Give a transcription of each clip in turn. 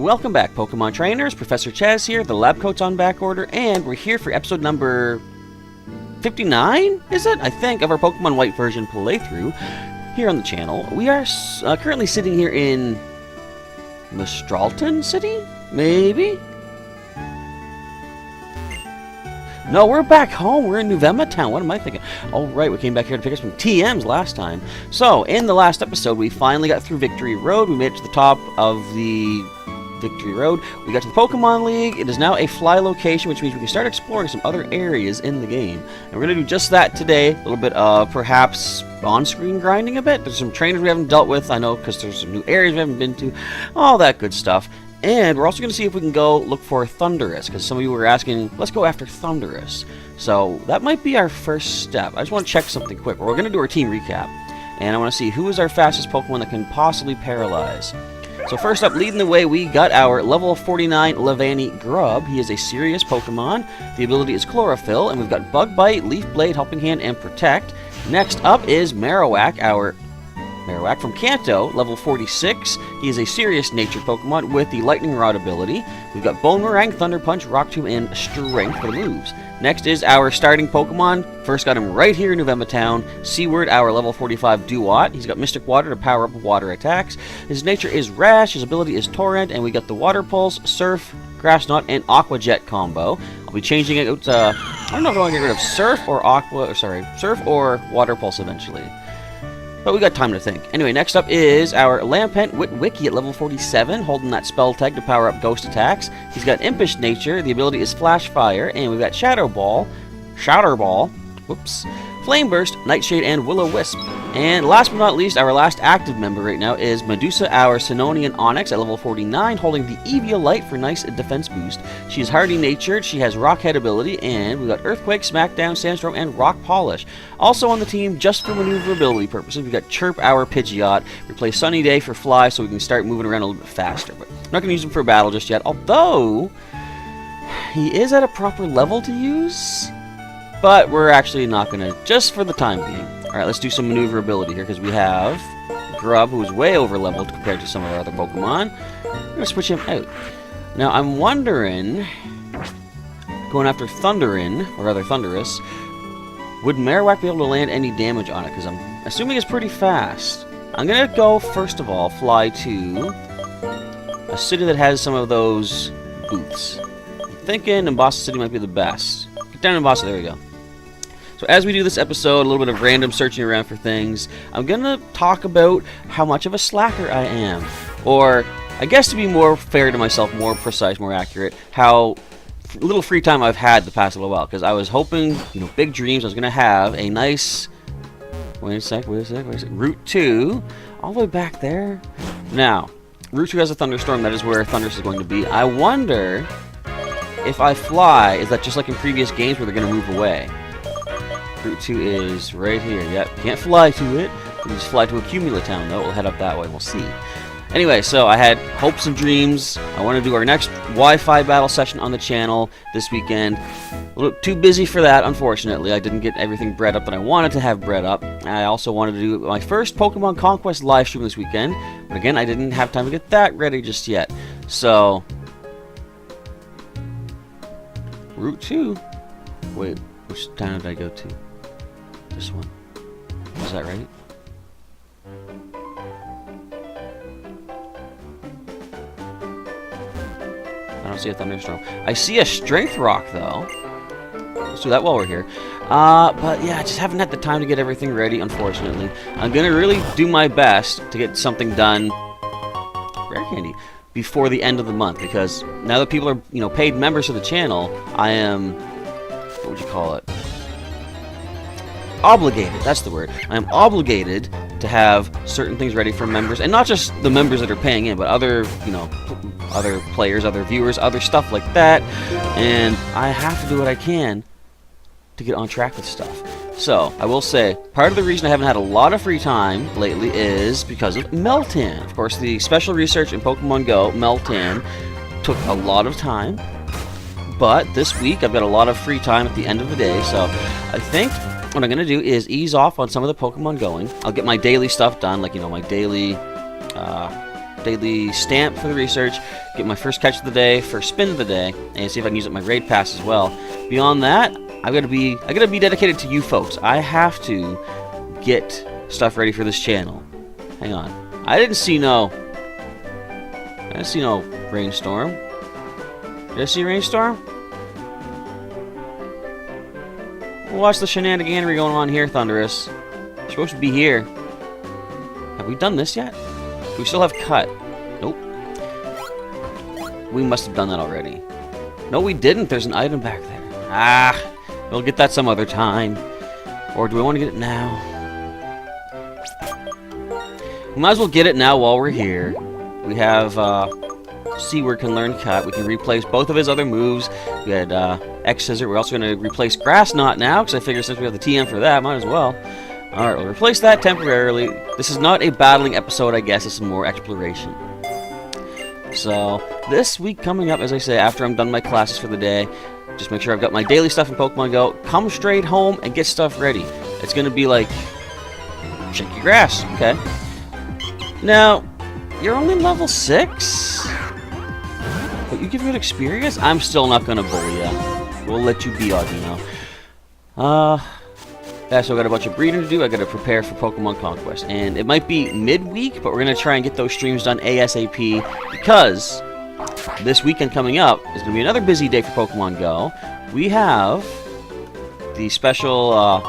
Welcome back, Pokemon Trainers. Professor Chaz here, the lab coat's on back order, and we're here for episode number 59, is it? I think, of our Pokemon White version playthrough here on the channel. We are currently sitting here in Mistralton City? Maybe? No, we're back home. We're in Unova Town. What am I thinking? Oh, right. We came back here to pick up some TMs last time. So, in the last episode, we finally got through Victory Road. We made it to the top of the Victory Road. We got to the Pokemon League. It is now a fly location, which means we can start exploring some other areas in the game. And we're going to do just that today. A little bit of perhaps on-screen grinding a bit. There's some trainers we haven't dealt with, I know, because there's some new areas we haven't been to. All that good stuff. And we're also going to see if we can go look for Thundurus, because some of you were asking, let's go after Thundurus. So that might be our first step. I just want to check something quick. We're going to do our team recap, and I want to see who is our fastest Pokemon that can possibly paralyze. So first up, leading the way, we got our level 49 Levani Grub. He is a serious Pokemon. The ability is Chlorophyll, and we've got Bug Bite, Leaf Blade, Helping Hand, and Protect. Next up is Marowak, our Marowak from Kanto, level 46. He is a serious nature Pokemon with the Lightning Rod ability. We've got Bonemerang, Thunder Punch, Rock Tomb, and Strength for the moves. Next is our starting Pokemon. First got him right here in Unova Town. Seaward, our level 45 Duat. He's got Mystic Water to power up water attacks. His nature is Rash, his ability is Torrent, and we got the Water Pulse, Surf, Grass Knot, and Aqua Jet combo. I'll be changing it out to, I don't know if I want to get rid of Surf or Water Pulse eventually. But we got time to think. Anyway, next up is our Lampent Witwicky at level 47, holding that spell tag to power up ghost attacks. He's got Impish Nature, the ability is Flash Fire, and we've got Shadow Ball, Flame Burst, Nightshade, and Will-O-Wisp. And last but not least, our last active member right now is Medusa, our Sinonian Onyx at level 49, holding the Eviolite for nice defense boost. She is hardy natured, she has Rock Head ability, and we got Earthquake, Smackdown, Sandstorm, and Rock Polish. Also on the team, just for maneuverability purposes, we got Chirp, our Pidgeot. Replace Sunny Day for Fly so we can start moving around a little bit faster. But I'm not going to use him for battle just yet, although he is at a proper level to use. But we're actually not going to, just for the time being. Alright, let's do some maneuverability here, because we have Grub, who is way over-leveled compared to some of our other Pokemon. We're going to switch him out. Now, I'm wondering, going after Thundurus, would Marowak be able to land any damage on it? Because I'm assuming it's pretty fast. I'm going to go, first of all, fly to a city that has some of those booths. I'm thinking Mombasa City might be the best. Get down to Mombasa, there we go. So as we do this episode, a little bit of random searching around for things, I'm going to talk about how much of a slacker I am. Or, I guess to be more fair to myself, more precise, more accurate, how little free time I've had the past little while. Because I was hoping, big dreams, I was going to have a nice, wait a sec, Route 2, all the way back there. Now, Route 2 has a thunderstorm, that is where Thundurus is going to be. I wonder if I fly, is that just like in previous games where they're going to move away? Route 2 is right here. Yep, can't fly to it. We can just fly to Accumula Town, though. We'll head up that way. We'll see. Anyway, so I had hopes and dreams. I want to do our next Wi-Fi battle session on the channel this weekend. A little too busy for that, unfortunately. I didn't get everything bred up that I wanted to have bred up. I also wanted to do my first Pokemon Conquest live stream this weekend. But again, I didn't have time to get that ready just yet. So, Route 2. Wait, which town did I go to? This one. Is that right? I don't see a thunderstorm. I see a strength rock, though. Let's do that while we're here. But yeah, I just haven't had the time to get everything ready, unfortunately. I'm going to really do my best to get something done, rare candy, before the end of the month. Because now that people are, paid members of the channel, I am, what would you call it? Obligated, that's the word. I am obligated to have certain things ready for members, and not just the members that are paying in, but other, other players, other viewers, other stuff like that, and I have to do what I can to get on track with stuff. So, I will say, part of the reason I haven't had a lot of free time lately is because of Meltan. Of course, the special research in Pokemon Go, Meltan, took a lot of time, but this week I've got a lot of free time at the end of the day, so I think what I'm going to do is ease off on some of the Pokemon going. I'll get my daily stuff done, like, my daily daily stamp for the research, get my first catch of the day, first spin of the day, and see if I can use up my raid pass as well. Beyond that, I gotta be dedicated to you folks. I have to get stuff ready for this channel. Hang on. I didn't see no rainstorm. Did I see rainstorm? Watch the shenaniganery going on here, Thunderous. You're supposed to be here. Have we done this yet? Do we still have cut? Nope. We must have done that already. No, we didn't. There's an item back there. Ah, we'll get that some other time. Or do we want to get it now? We might as well get it now while we're here. We have Seaward can learn cut. We can replace both of his other moves. We had X Scissor. We're also going to replace Grass Knot now, because I figure since we have the TM for that, might as well. Alright, we'll replace that temporarily. This is not a battling episode, I guess. This is more exploration. So, this week coming up, as I say, after I'm done my classes for the day, just make sure I've got my daily stuff in Pokemon Go, come straight home and get stuff ready. It's going to be like shaky grass, okay? Now, you're only level 6? But you give good experience? I'm still not going to bully you. We'll let you be, Audino. Yeah, so I got a bunch of breeding to do. I got to prepare for Pokemon Conquest. And it might be midweek, but we're going to try and get those streams done ASAP, because this weekend coming up is going to be another busy day for Pokemon Go. We have the special,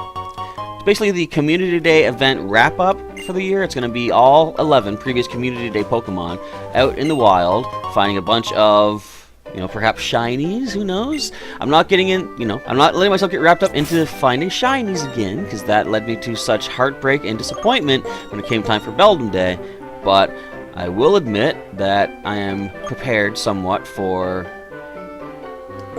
basically the Community Day event wrap-up for the year. It's going to be all 11 previous Community Day Pokemon out in the wild, finding a bunch of, you know, perhaps shinies, who knows? I'm not getting in, you know, I'm not letting myself get wrapped up into finding shinies again, because that led me to such heartbreak and disappointment when it came time for Beldum Day. But I will admit that I am prepared somewhat for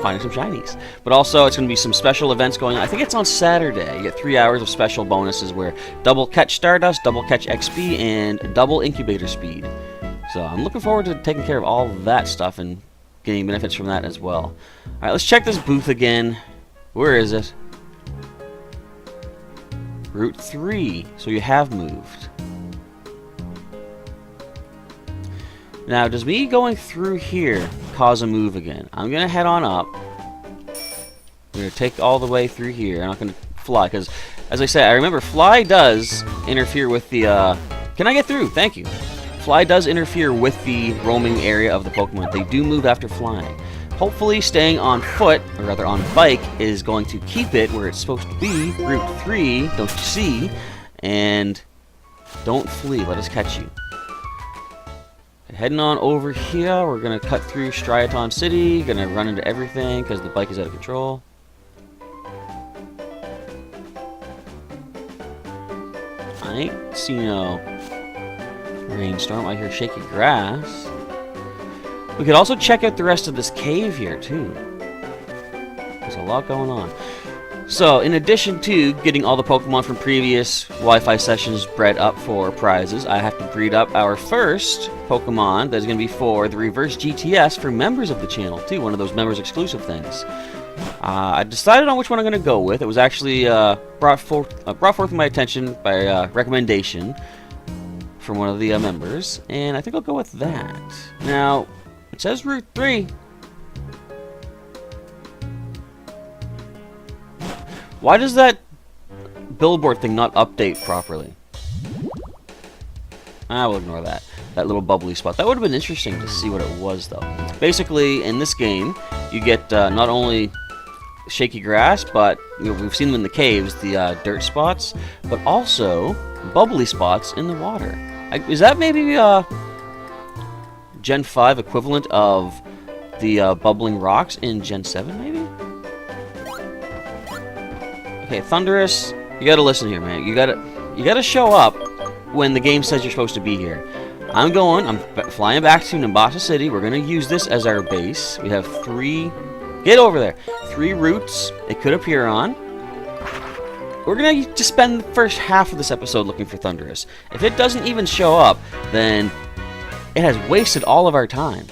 finding some shinies. But also, it's going to be some special events going on. I think it's on Saturday. You get 3 hours of special bonuses where double catch Stardust, double catch XP, and double incubator speed. So I'm looking forward to taking care of all of that stuff and getting benefits from that as well. Alright, let's check this booth again. Where is it? Route 3. So you have moved. Now, does me going through here cause a move again? I'm going to head on up. We're going to take all the way through here. I'm not going to fly, because, as I said, I remember Fly does interfere with the, Can I get through? Thank you. Fly does interfere with the roaming area of the Pokemon. They do move after flying. Hopefully, staying on foot, or rather on bike, is going to keep it where it's supposed to be. Route 3, don't you see? And don't flee. Let us catch you. Heading on over here, we're going to cut through Striaton City, going to run into everything because the bike is out of control. I ain't seen no rainstorm. I hear shaky grass. We could also check out the rest of this cave here, too. There's a lot going on. So, in addition to getting all the Pokemon from previous Wi-Fi sessions bred up for prizes, I have to breed up our first Pokemon that is going to be for the Reverse GTS for members of the channel, too. One of those members exclusive things. I decided on which one I'm going to go with. It was actually brought forth to my attention by recommendation from one of the members, and I think I'll go with that. Now, it says Route 3. Why does that billboard thing not update properly? I will ignore that. That little bubbly spot. That would have been interesting to see what it was, though. Basically, in this game, you get not only shaky grass, but you know, we've seen them in the caves, the dirt spots, but also bubbly spots in the water. Is that maybe Gen 5 equivalent of the bubbling rocks in Gen 7, maybe? Okay, Thunderous, you gotta listen here, man. You gotta show up when the game says you're supposed to be here. I'm flying back to Nimbasa City. We're gonna use this as our base. We have 3, get over there, 3 routes it could appear on. We're gonna just spend the first half of this episode looking for Thunderous. If it doesn't even show up, then it has wasted all of our time.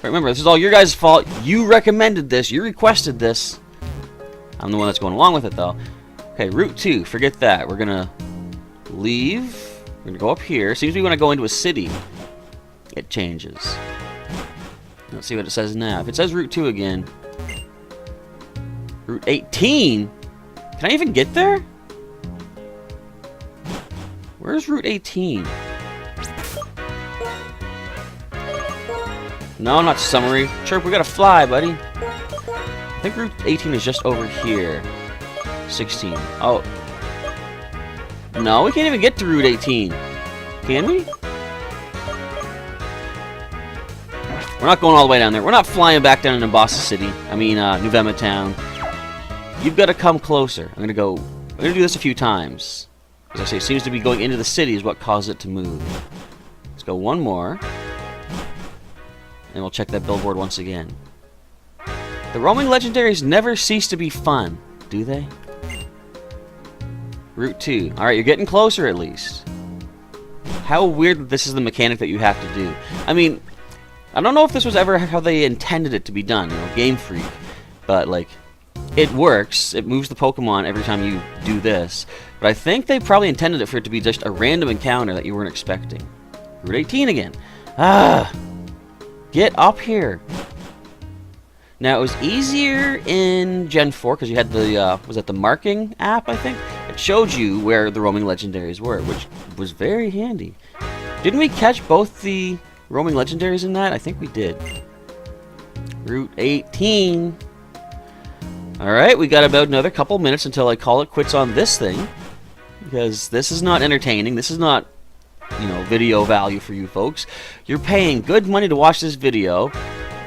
Remember, this is all your guys' fault. You recommended this. You requested this. I'm the one that's going along with it, though. Okay, Route 2. Forget that. We're gonna leave. We're gonna go up here. Seems we want to go into a city. it changes. Let's see what it says now. If it says Route 2 again, Route 18? Can I even get there? Where's Route 18? No, not summary. Chirp, we gotta fly, buddy. I think Route 18 is just over here. 16. Oh. No, we can't even get to Route 18. Can we? We're not going all the way down there. We're not flying back down into Bossa City. I mean, Nuvema Town. You've got to come closer. I'm gonna do this a few times. As I say, it seems to be going into the city is what caused it to move. Let's go one more. And we'll check that billboard once again. The roaming legendaries never cease to be fun, do they? Route 2. Alright, you're getting closer at least. How weird that this is the mechanic that you have to do. I mean, I don't know if this was ever how they intended it to be done, you know, Game Freak. But, like, it works. It moves the Pokemon every time you do this. But I think they probably intended it for it to be just a random encounter that you weren't expecting. Route 18 again. Ah! Get up here. Now, it was easier in Gen 4 because you had the, was that the marking app, I think? It showed you where the roaming legendaries were, which was very handy. Didn't we catch both the roaming legendaries in that? I think we did. Route 18. Alright, we got about another couple minutes until I call it quits on this thing. Because this is not entertaining. This is not, you know, video value for you folks. You're paying good money to watch this video,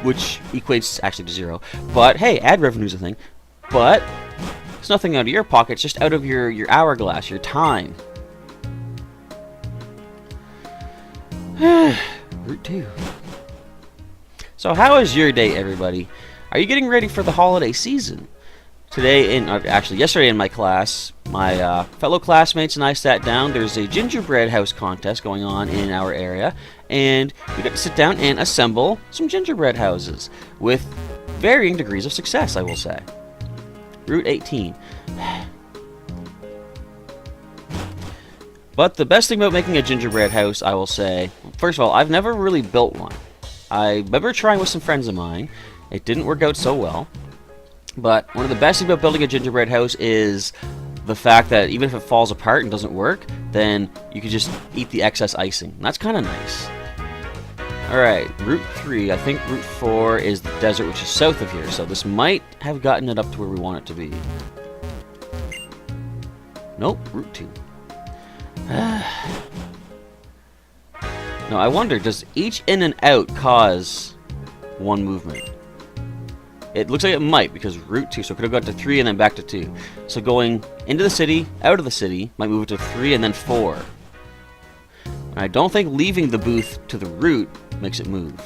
which equates actually to 0. But, hey, ad revenue's a thing. But it's nothing out of your pocket. It's just out of your hourglass, your time. Route 2. So how is your day, everybody? Are you getting ready for the holiday season? Today, actually yesterday in my class, my fellow classmates and I sat down. There's a gingerbread house contest going on in our area, and we got to sit down and assemble some gingerbread houses with varying degrees of success, I will say. Route 18. But the best thing about making a gingerbread house, I will say, first of all, I've never really built one. I remember trying with some friends of mine. It didn't work out so well. But one of the best things about building a gingerbread house is the fact that even if it falls apart and doesn't work, then you can just eat the excess icing. And that's kind of nice. Alright, Route 3. I think Route 4 is the desert, which is south of here. So this might have gotten it up to where we want it to be. Nope, Route 2. Now, I wonder, does each in and out cause one movement? It looks like it might, because Route 2, so it could have got to 3 and then back to 2. So going into the city, out of the city, might move it to 3 and then 4. And I don't think leaving the booth to the route makes it move.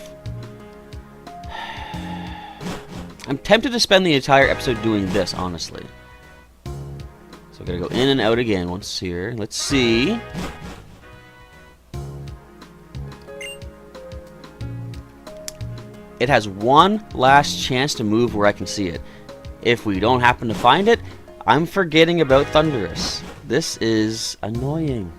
I'm tempted to spend the entire episode doing this, honestly. So I gotta go in and out again once here. Let's see. It has one last chance to move where I can see it. If we don't happen to find it, I'm forgetting about Thundurus. This is annoying.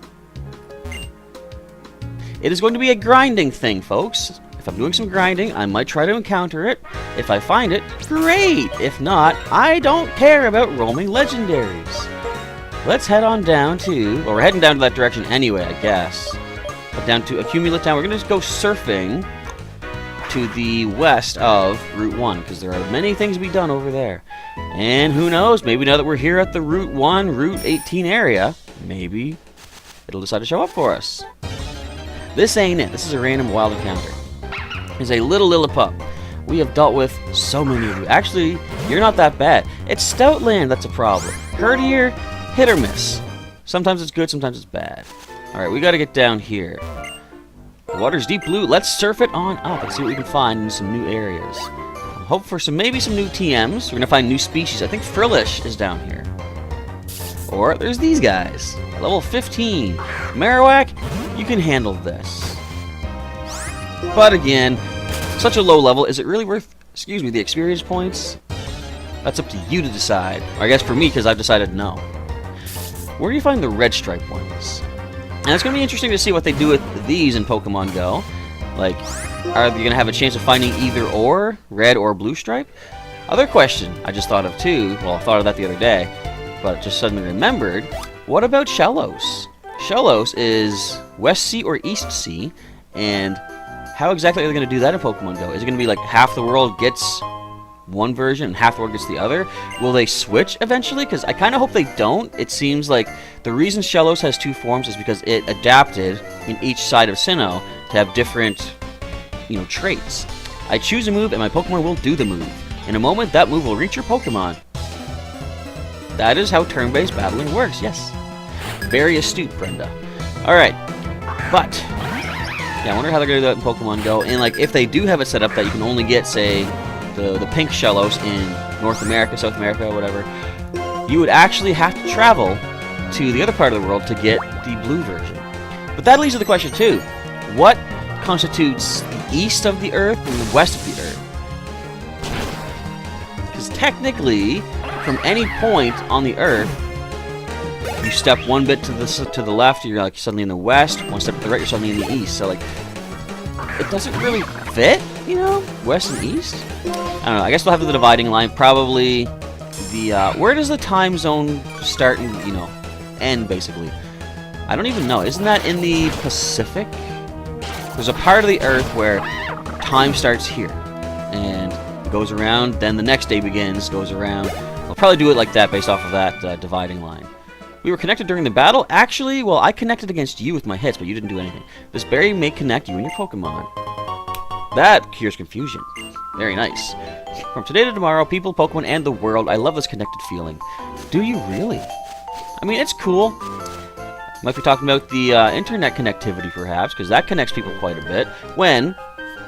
It is going to be a grinding thing, folks. If I'm doing some grinding, I might try to encounter it. If I find it, great! If not, I don't care about roaming legendaries. Let's head on down to... Well, we're heading down to that direction anyway, I guess. Head down to Accumulate Town. We're going to just go surfing to the west of Route 1, because there are many things to be done over there. And who knows, maybe now that we're here at the Route 1, Route 18 area, maybe it'll decide to show up for us. This ain't it. This is a random wild encounter. It's a little Lillipup. We have dealt with so many of you. Actually, you're not that bad. It's Stoutland that's a problem. Herdier, hit or miss. Sometimes it's good, sometimes it's bad. Alright, we gotta get down here. The water's deep blue. Let's surf it on up and see what we can find in some new areas. Hope for maybe some new TMs. We're gonna find new species. I think Frillish is down here. Or there's these guys. Level 15. Marowak, you can handle this. But again, such a low level, is it really worth, excuse me, the experience points? That's up to you to decide. Or I guess for me, because I've decided no. Where do you find the red stripe ones? And it's going to be interesting to see what they do with these in Pokemon Go. Like, are you going to have a chance of finding either or, red or blue stripe? Other question I just thought of too, well, I thought of that the other day, but just suddenly remembered, what about Shellos? Shellos is West Sea or East Sea, and how exactly are they going to do that in Pokemon Go? Is it going to be like half the world gets one version and half the world gets the other? Will they switch eventually? Because I kind of hope they don't. It seems like the reason Shellos has two forms is because it adapted in each side of Sinnoh to have different, traits. I choose a move and my Pokemon will do the move. In a moment, that move will reach your Pokemon. That is how turn-based battling works, yes. Very astute, Brenda. Alright, but yeah, I wonder how they're going to do that in Pokemon Go. And like, if they do have it set up that you can only get, say, the pink Shellos in North America, South America, whatever, you would actually have to travel to the other part of the world to get the blue version. But that leads to the question too: what constitutes the east of the Earth and the west of the Earth? Because technically, from any point on the Earth, you step one bit to the left, you're like suddenly in the west. One step to the right, you're suddenly in the east. So like, it doesn't really fit, west and east. I don't know. I guess we'll have the dividing line. Probably the where does the time zone start and end basically? I don't even know. Isn't that in the Pacific? There's a part of the Earth where time starts here and goes around. Then the next day begins, goes around. We'll probably do it like that based off of that dividing line. We were connected during the battle. Actually, well, I connected against you with my hits, but you didn't do anything. This berry may connect you and your Pokemon. That cures confusion. Very nice. From today to tomorrow, people, Pokemon, and the world, I love this connected feeling. Do you really? I mean, it's cool. Might be talking about the internet connectivity, perhaps, because that connects people quite a bit. When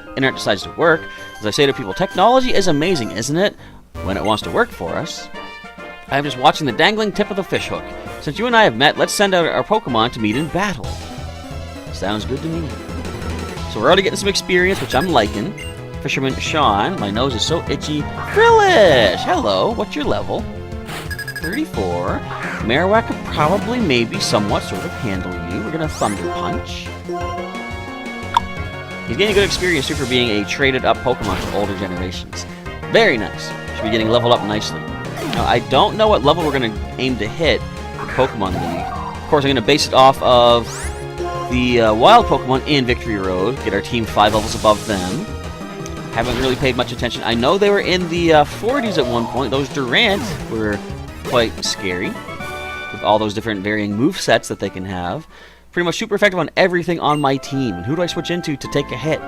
internet decides to work, as I say to people, technology is amazing, isn't it? When it wants to work for us. I'm just watching the dangling tip of the fishhook. Since you and I have met, let's send out our Pokemon to meet in battle. Sounds good to me. So we're already getting some experience, which I'm liking. Fisherman Sean, my nose is so itchy. Frillish! Hello, what's your level? 34. Marowak could probably, maybe, somewhat, sort of handle you. We're gonna Thunder Punch. He's getting good experience too for being a traded up Pokemon for older generations. Very nice. Should be getting leveled up nicely. Now, I don't know what level we're gonna aim to hit for Pokemon League. Of course, I'm gonna base it off of the wild Pokemon in Victory Road. Get our team 5 levels above them. Haven't really paid much attention. I know they were in the 40s at one point. Those Durant were quite scary with all those different varying movesets that they can have. Pretty much super effective on everything on my team. And who do I switch into to take a hit?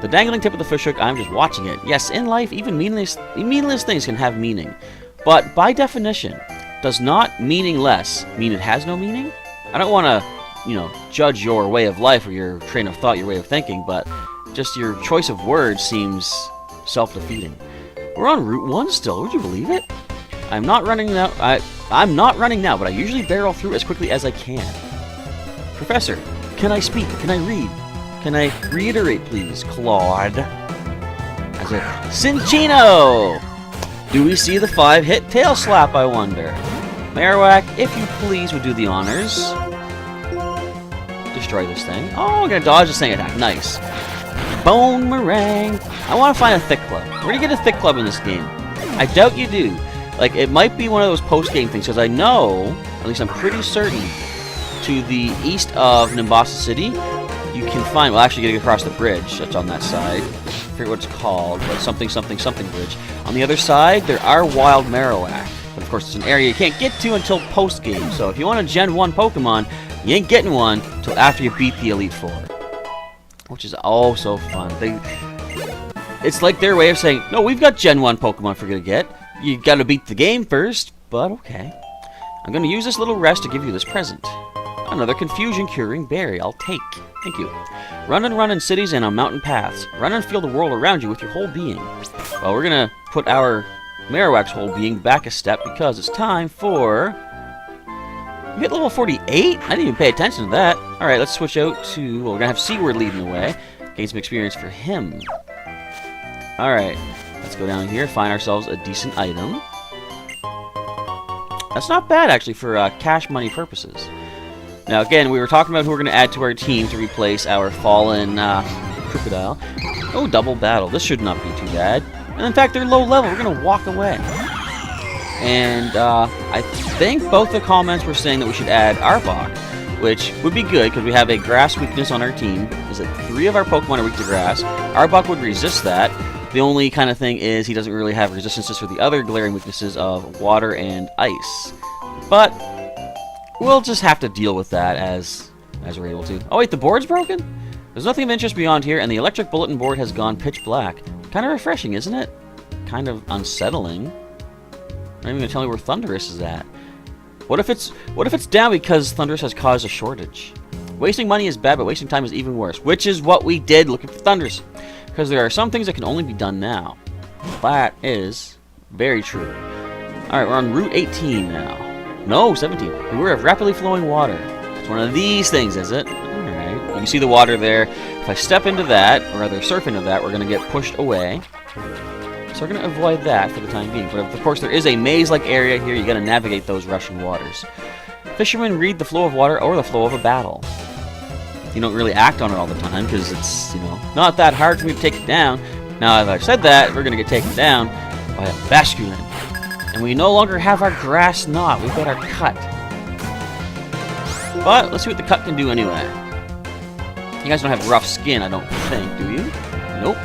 The dangling tip of the fishhook, I'm just watching it. Yes, in life, even meaningless things can have meaning. But by definition, does not meaningless mean it has no meaning? I don't want to, judge your way of life or your train of thought, your way of thinking, but just your choice of words seems self-defeating. We're on Route 1 still, would you believe it? I'm not running now, I'm not running now, but I usually barrel through as quickly as I can. Professor, can I speak? Can I read? Can I reiterate, please, Claude? I said, Cinccino! Do we see the 5-hit tail slap, I wonder? Marowak, if you please, would do the honors. Destroy this thing. Oh, I'm gonna dodge this thing attack. Nice. Bone Meringue. I want to find a Thick Club. Where do you get a Thick Club in this game? I doubt you do. Like, it might be one of those post-game things, because I know, at least I'm pretty certain, to the east of Nimbasa City, you can find, well, actually getting across the bridge that's on that side. I forget what it's called, but something bridge. On the other side, there are wild Marowak. But of course, it's an area you can't get to until post-game. So if you want a Gen 1 Pokemon, you ain't getting one until after you beat the Elite Four. Which is oh so fun. It's like their way of saying, no, we've got Gen 1 Pokemon for you to get. You gotta beat the game first, but okay. I'm gonna use this little rest to give you this present. Another confusion-curing berry I'll take. Thank you. Run and run in cities and on mountain paths. Run and feel the world around you with your whole being. Well, we're gonna put our Marowak's whole being back a step because it's time for... You hit level 48? I didn't even pay attention to that. Alright, let's switch out to... Well, we're gonna have Seaward leading the way. Gain some experience for him. Alright, let's go down here, find ourselves a decent item. That's not bad, actually, for cash money purposes. Now, again, we were talking about who we're going to add to our team to replace our fallen Crocodile. Oh, double battle. This should not be too bad. And in fact, they're low level. We're going to walk away. And I think both the comments were saying that we should add Arbok, which would be good because we have a grass weakness on our team. Is that 3 of our Pokemon are weak to grass. Arbok would resist that. The only kind of thing is he doesn't really have resistances for the other glaring weaknesses of water and ice. But we'll just have to deal with that as we're able to. Oh wait, the board's broken? There's nothing of interest beyond here, and the electric bulletin board has gone pitch black. Kind of refreshing, isn't it? Kind of unsettling. Not even gonna tell me where Thundurus is at. What if it's down because Thundurus has caused a shortage? Wasting money is bad, but wasting time is even worse. Which is what we did looking for Thundurus. Because there are some things that can only be done now. That is very true. Alright, we're on Route 18 now. No, 17. Beware of rapidly flowing water. It's one of these things, is it? Alright. You can see the water there. If I step into that, or rather surf into that, we're going to get pushed away. So we're going to avoid that for the time being. But of course, there is a maze-like area here. You got to navigate those rushing waters. Fishermen read the flow of water or the flow of a battle. You don't really act on it all the time because it's, not that hard for me to take it down. Now, if I've said that, we're going to get taken down by a Basculin. And we no longer have our grass knot. We've got our cut. But let's see what the cut can do anyway. You guys don't have rough skin, I don't think, do you? Nope.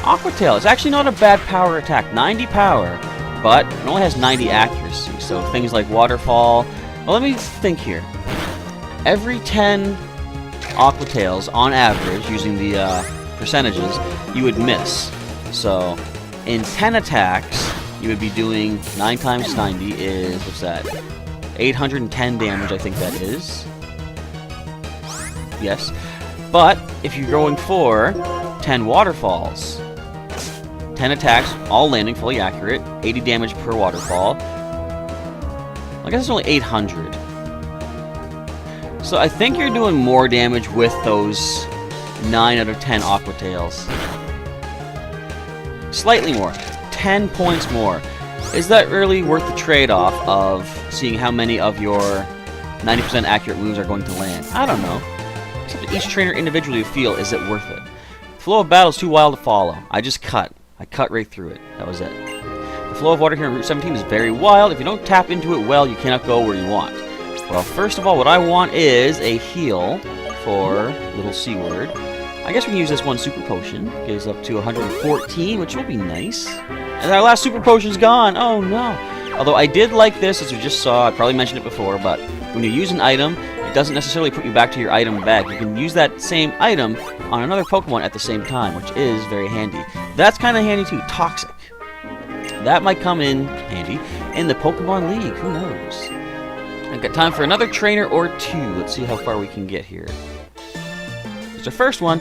Aqua Tail. It's actually not a bad power attack. 90 power, but it only has 90 accuracy. So things like Waterfall. Well, let me think here. Every 10 Aqua Tails, on average, using the percentages, you would miss. So, in 10 attacks, you would be doing 9 times 90 is, what's that? 810 damage, I think that is. Yes. But, if you're going for 10 Waterfalls, 10 attacks, all landing, fully accurate, 80 damage per Waterfall. I guess it's only 800. So I think you're doing more damage with those 9 out of 10 Aqua Tails. Slightly more. 10 points more. Is that really worth the trade-off of seeing how many of your 90% accurate moves are going to land? I don't know. Except each trainer individually feel, is it worth it? The flow of battle is too wild to follow. I just cut. I cut right through it. That was it. The flow of water here on Route 17 is very wild. If you don't tap into it well, you cannot go where you want. Well, first of all, what I want is a heal for Little C-Word. I guess we can use this one Super Potion. It gives up to 114, which will be nice. And our last Super Potion's gone. Oh, no. Although I did like this, as you just saw. I probably mentioned it before, but when you use an item, it doesn't necessarily put you back to your item bag. You can use that same item on another Pokemon at the same time, which is very handy. That's kind of handy, too. Toxic. That might come in handy in the Pokemon League. Who knows? I've got time for another trainer or 2. Let's see how far we can get here. Here's our first one.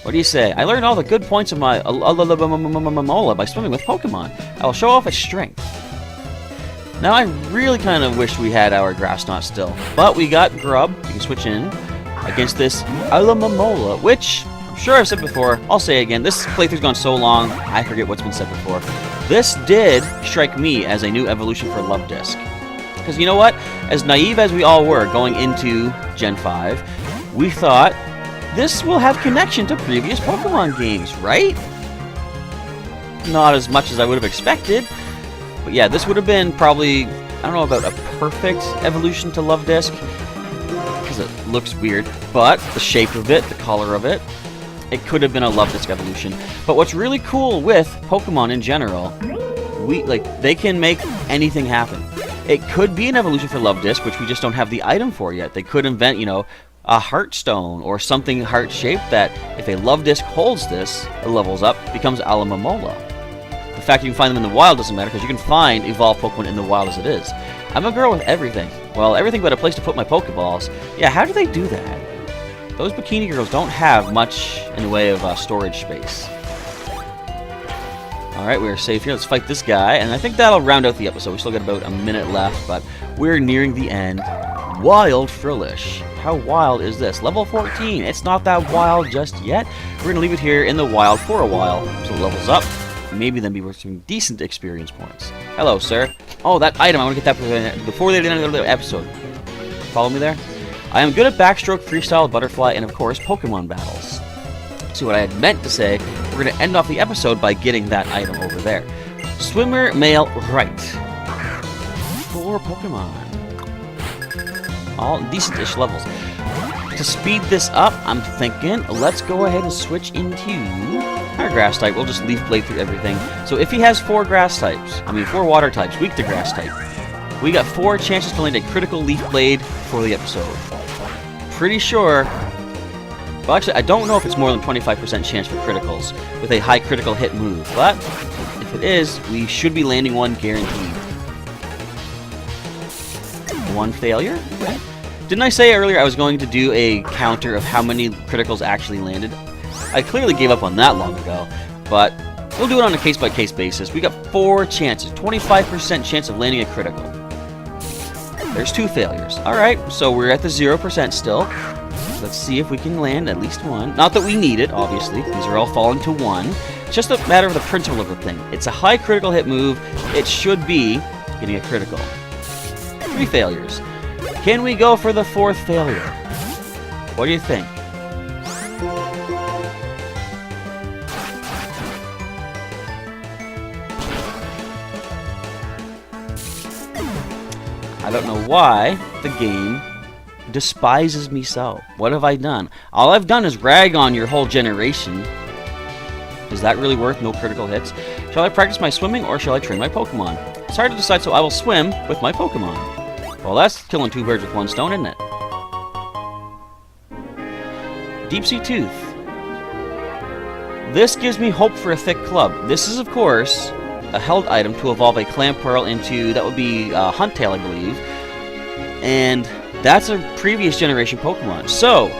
What do you say? I learned all the good points of my Mola by swimming with Pokemon. I will show off its strength. Now, I really kind of wish we had our Grass Knot still. But we got Grub. We can switch in against this Alomomola, which I'm sure I've said before. I'll say again. This playthrough's gone so long, I forget what's been said before. This did strike me as a new evolution for Love Disc. Because you know what? As naive as we all were going into Gen 5, we thought this will have connection to previous Pokemon games, right? Not as much as I would have expected. But yeah, this would have been probably, I don't know about a perfect evolution to Love Disc, because it looks weird, but the shape of it, the color of it, it could have been a Love Disc evolution. But what's really cool with Pokemon in general, they can make anything happen. It could be an evolution for Love Disc, which we just don't have the item for yet. They could invent, a Heartstone or something heart-shaped that, if a Love Disc holds this, it levels up, becomes Alomomola. The fact you can find them in the wild doesn't matter, because you can find evolved Pokemon in the wild as it is. I'm a girl with everything. Well, everything but a place to put my Pokeballs. Yeah, how do they do that? Those bikini girls don't have much in the way of storage space. Alright, we're safe here. Let's fight this guy, and I think that'll round out the episode. We still got about a minute left, but we're nearing the end. Wild Frillish. How wild is this? Level 14. It's not that wild just yet. We're going to leave it here in the wild for a while, so it levels up. Maybe then be worth some decent experience points. Hello, sir. Oh, that item. I want to get that before the end of the episode. Follow me there? I am good at backstroke, freestyle, butterfly, and of course, Pokemon battles. See what I had meant to say, we're going to end off the episode by getting that item over there. Swimmer, male, right. 4 Pokemon. All decent-ish levels. To speed this up, I'm thinking, let's go ahead and switch into our grass type. We'll just leaf blade through everything. So if he has 4 water types, weak to grass type, we got 4 chances to land a critical leaf blade for the episode. Pretty sure, well actually I don't know if it's more than 25% chance for criticals with a high critical hit move, but if it is, we should be landing one guaranteed. 1 failure? Okay. Didn't I say earlier I was going to do a counter of how many criticals actually landed? I clearly gave up on that long ago, but we'll do it on a case-by-case basis. We got 4 chances, 25% chance of landing a critical. There's 2 failures. Alright, so we're at the 0% still. Let's see if we can land at least 1. Not that we need it, obviously. These are all falling to 1. It's just a matter of the principle of the thing. It's a high critical hit move. It should be getting a critical. 3 failures. Can we go for the 4th failure? What do you think? I don't know why the game despises me so. What have I done? All I've done is rag on your whole generation. Is that really worth no critical hits? Shall I practice my swimming or shall I train my Pokemon? It's hard to decide, so I will swim with my Pokemon. Well, that's killing 2 birds with 1 stone, isn't it? Deep Sea Tooth. This gives me hope for a thick club. This is, of course, a held item to evolve a Clamperl into, that would be Huntail, I believe. And that's a previous generation Pokemon. So,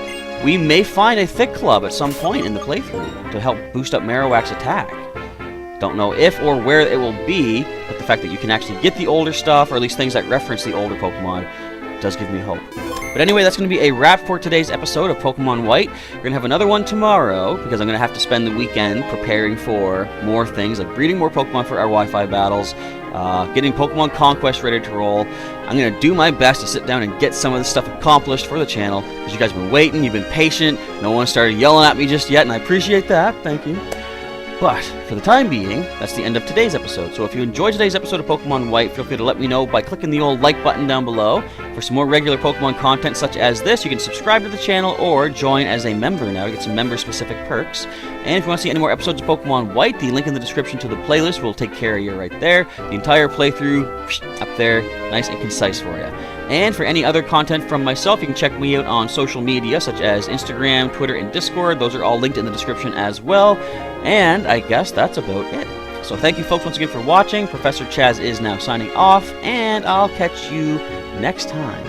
we may find a thick club at some point in the playthrough to help boost up Marowak's attack. Don't know if or where it will be, but the fact that you can actually get the older stuff, or at least things that reference the older Pokemon, does give me hope. But anyway, that's going to be a wrap for today's episode of Pokemon White. We're going to have another one tomorrow, because I'm going to have to spend the weekend preparing for more things, like breeding more Pokemon for our Wi-Fi battles, getting Pokemon Conquest ready to roll. I'm going to do my best to sit down and get some of this stuff accomplished for the channel, because you guys have been waiting, you've been patient, no one started yelling at me just yet, and I appreciate that, thank you. But, for the time being, that's the end of today's episode. So if you enjoyed today's episode of Pokemon White, feel free to let me know by clicking the old like button down below. For some more regular Pokemon content such as this, you can subscribe to the channel or join as a member now to get some member-specific perks. And if you want to see any more episodes of Pokemon White, the link in the description to the playlist will take care of you right there. The entire playthrough up there, nice and concise for you. And for any other content from myself, you can check me out on social media such as Instagram, Twitter, and Discord. Those are all linked in the description as well. And I guess that's about it. So thank you folks once again for watching. Professor Chaz is now signing off, and I'll catch you next time.